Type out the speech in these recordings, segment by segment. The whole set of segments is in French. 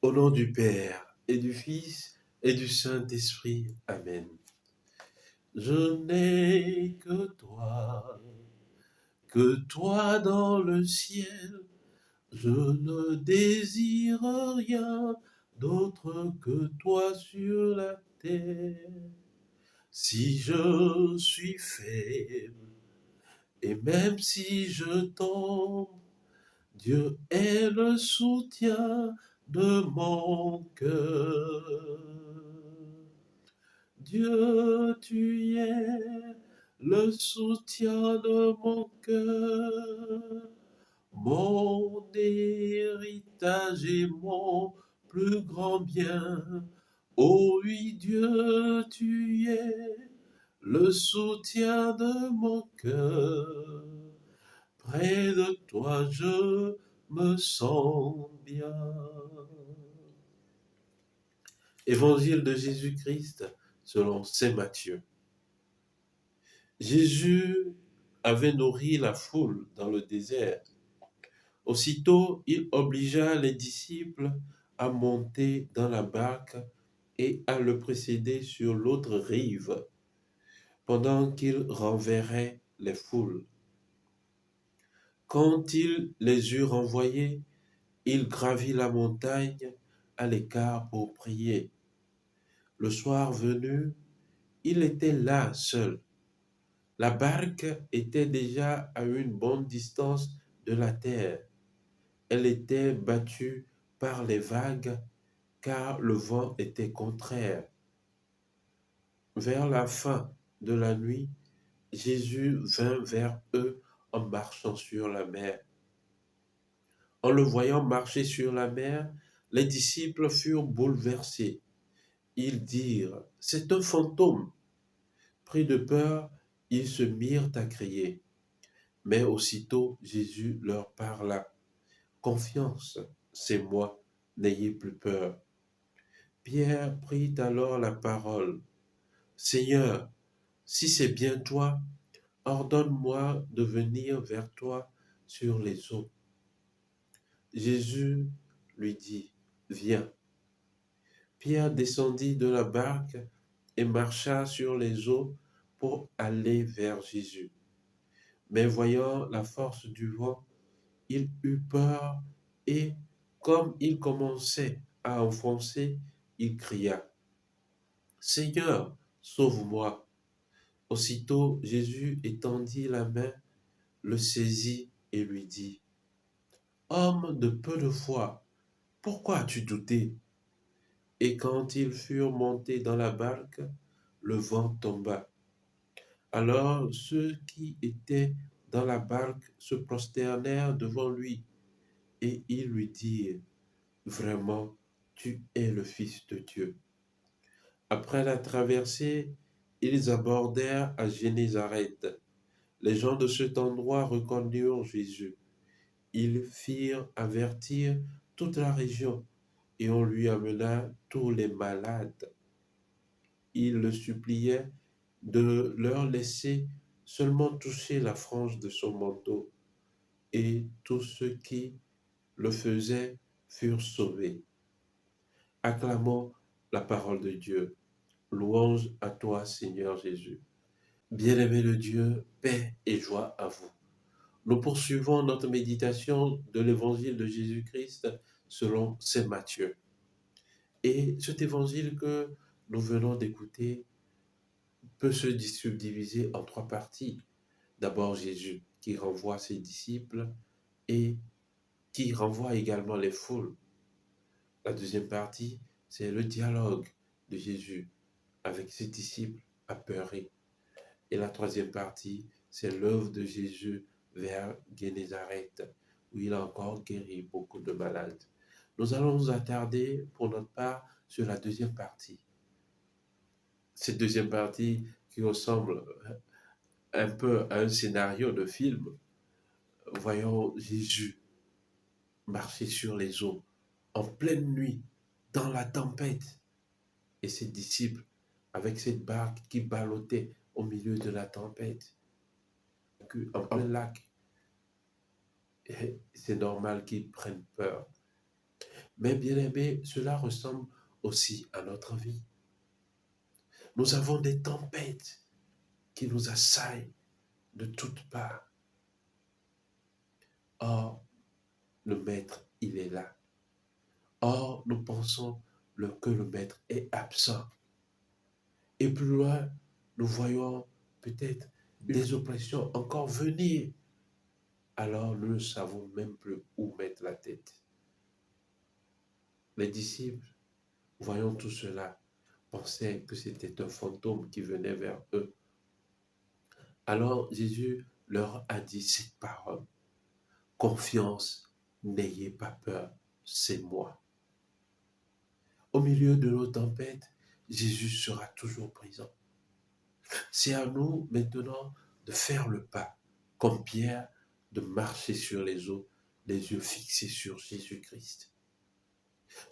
Au nom du Père et du Fils et du Saint-Esprit. Amen. Je n'ai que toi dans le ciel. Je ne désire rien d'autre que toi sur la terre. Si je suis faible, et même si je tombe, Dieu est le soutien de mon cœur. Dieu, tu es le soutien de mon cœur, mon héritage et mon plus grand bien. Oh oui, Dieu, tu es le soutien de mon cœur. Près de toi, je me sens bien. Évangile de Jésus-Christ selon saint Matthieu. Jésus avait nourri la foule dans le désert. Aussitôt, il obligea les disciples à monter dans la barque et à le précéder sur l'autre rive, pendant qu'il renverrait les foules. Quand il les eut renvoyés, il gravit la montagne à l'écart pour prier. Le soir venu, il était là seul. La barque était déjà à une bonne distance de la terre. Elle était battue par les vagues car le vent était contraire. Vers la fin de la nuit, Jésus vint vers eux en marchant sur la mer. En le voyant marcher sur la mer, les disciples furent bouleversés. Ils dirent, « C'est un fantôme !» Pris de peur, ils se mirent à crier. Mais aussitôt Jésus leur parla. « Confiance, c'est moi, n'ayez plus peur. » Pierre prit alors la parole. « Seigneur, si c'est bien toi, ordonne-moi de venir vers toi sur les eaux. » Jésus lui dit, « Viens. » Pierre descendit de la barque et marcha sur les eaux pour aller vers Jésus. Mais voyant la force du vent, il eut peur et, comme il commençait à enfoncer, il cria, « Seigneur, sauve-moi !» Aussitôt Jésus étendit la main, le saisit et lui dit, « Homme de peu de foi, pourquoi as-tu douté ?» Et quand ils furent montés dans la barque, le vent tomba. Alors ceux qui étaient dans la barque se prosternèrent devant lui, et ils lui dirent, « Vraiment, tu es le Fils de Dieu. » Après la traversée, ils abordèrent à Génézareth. Les gens de cet endroit reconnurent Jésus. Ils firent avertir toute la région, et on lui amena tous les malades. Ils le suppliaient de leur laisser seulement toucher la frange de son manteau, et tous ceux qui le faisaient furent sauvés. Acclamons la parole de Dieu. Louange à toi, Seigneur Jésus. Bien-aimé de Dieu, paix et joie à vous. Nous poursuivons notre méditation de l'évangile de Jésus-Christ selon saint Matthieu. Et cet évangile que nous venons d'écouter peut se subdiviser en trois parties. D'abord Jésus qui renvoie ses disciples et qui renvoie également les foules. La deuxième partie, c'est le dialogue de Jésus avec ses disciples apeurés. Et la troisième partie, c'est l'œuvre de Jésus vers Génézareth, où il a encore guéri beaucoup de malades. Nous allons nous attarder pour notre part sur la deuxième partie. Cette deuxième partie qui ressemble un peu à un scénario de film. Voyons Jésus marcher sur les eaux en pleine nuit, dans la tempête, et ses disciples avec cette barque qui ballottait au milieu de la tempête, en plein lac. Et c'est normal qu'ils prennent peur. Mais bien aimé, cela ressemble aussi à notre vie. Nous avons des tempêtes qui nous assaillent de toutes parts. Or, le Maître, il est là. Or, nous pensons que le Maître est absent. Et plus loin, nous voyons peut-être des oppressions encore venir. Alors, nous ne savons même plus où mettre la tête. Les disciples, voyant tout cela, pensaient que c'était un fantôme qui venait vers eux. Alors Jésus leur a dit cette parole: confiance, n'ayez pas peur, c'est moi. Au milieu de nos tempêtes, Jésus sera toujours présent. C'est à nous maintenant de faire le pas, comme Pierre, de marcher sur les eaux, les yeux fixés sur Jésus-Christ.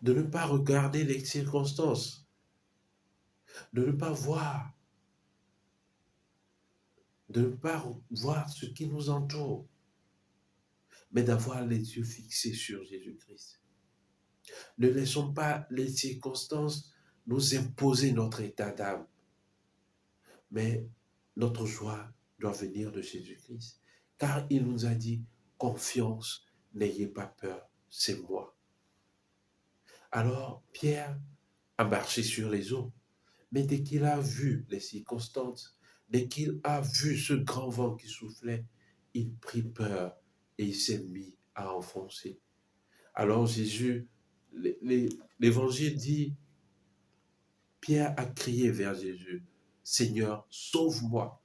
De ne pas regarder les circonstances, de ne pas voir, de ne pas voir ce qui nous entoure, mais d'avoir les yeux fixés sur Jésus-Christ. Ne laissons pas les circonstances nous imposer notre état d'âme, mais notre joie doit venir de Jésus-Christ, car il nous a dit: confiance, n'ayez pas peur, c'est moi. Alors Pierre a marché sur les eaux, mais dès qu'il a vu les circonstances, dès qu'il a vu ce grand vent qui soufflait, il prit peur et il s'est mis à enfoncer. Alors Jésus, l'Évangile dit, Pierre a crié vers Jésus: Seigneur, sauve-moi.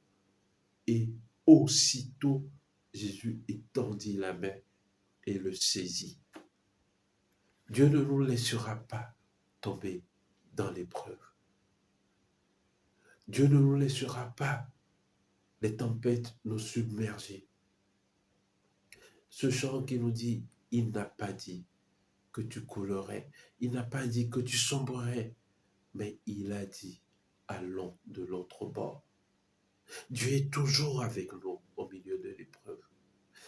Et aussitôt, Jésus étendit la main et le saisit. Dieu ne nous laissera pas tomber dans l'épreuve. Dieu ne nous laissera pas les tempêtes nous submerger. Ce chant qui nous dit, il n'a pas dit que tu coulerais, il n'a pas dit que tu sombrerais, mais il a dit, allons de l'autre bord. Dieu est toujours avec nous au milieu de l'épreuve.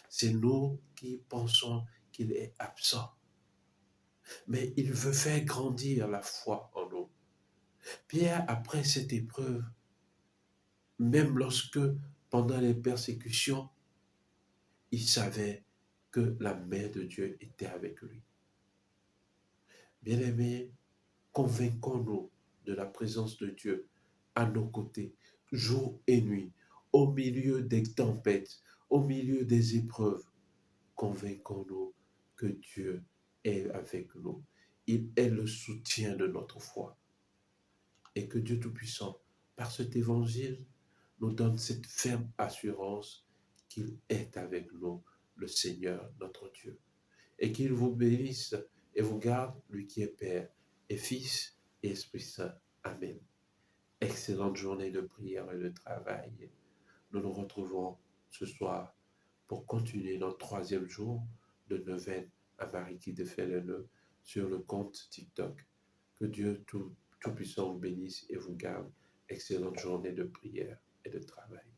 C'est nous qui pensons qu'il est absent. Mais il veut faire grandir la foi en nous. Pierre, après cette épreuve, même lorsque, pendant les persécutions, il savait que la main de Dieu était avec lui. Bien-aimés, convainquons-nous de la présence de Dieu à nos côtés, jour et nuit, au milieu des tempêtes, au milieu des épreuves. Convainquons-nous que Dieu est avec nous. Il est le soutien de notre foi. Et que Dieu Tout-Puissant, par cet évangile, nous donne cette ferme assurance qu'il est avec nous, le Seigneur, notre Dieu. Et qu'il vous bénisse et vous garde, lui qui est Père et Fils et Esprit Saint. Amen. Excellente journée de prière et de travail. Nous nous retrouvons ce soir pour continuer notre troisième jour de neuvaine à Marie qui défait les nœuds sur le compte TikTok. Que Dieu Tout-Puissant vous bénisse et vous garde. Excellente journée de prière et de travail.